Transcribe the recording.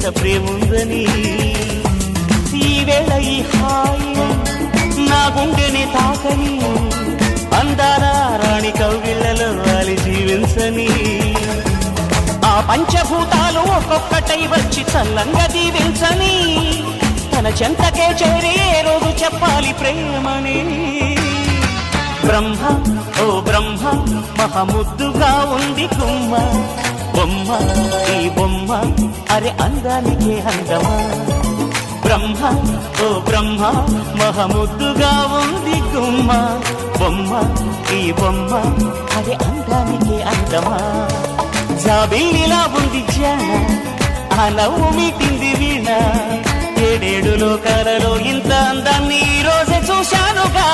ఎంత ప్రేముందని ఈవేళ ఈ హాయి నా గుండెని తాకని అందాల రాణి కౌగిళ్లలో వాలి జీవించని ఆ పంచభూతాలు ఒక్కొక్కటై వచ్చి చల్లంగా దీవించని తన చెంతకే చేరే రోజు చెప్పాలి ప్రేమని బ్రహ్మ ఓ బ్రహ్మ మహముద్దుగా ఉంది గుమ్మ బొమ్మ ఈ బొమ్మ అరే అందానికే అందమా బ్రహ్మ ఓ బ్రహ్మ మహముద్దుగా ఉంది గుమ్మ బొమ్మ ఈ బొమ్మ అరే అందానికే అందమా జాబిల్లిలా ఉంది జాన ఆ నవ్వు మీటింది వీణ ఏడేడు లోకాలలో ఇంత అందాన్ని ఈ రోజే చూశానుగా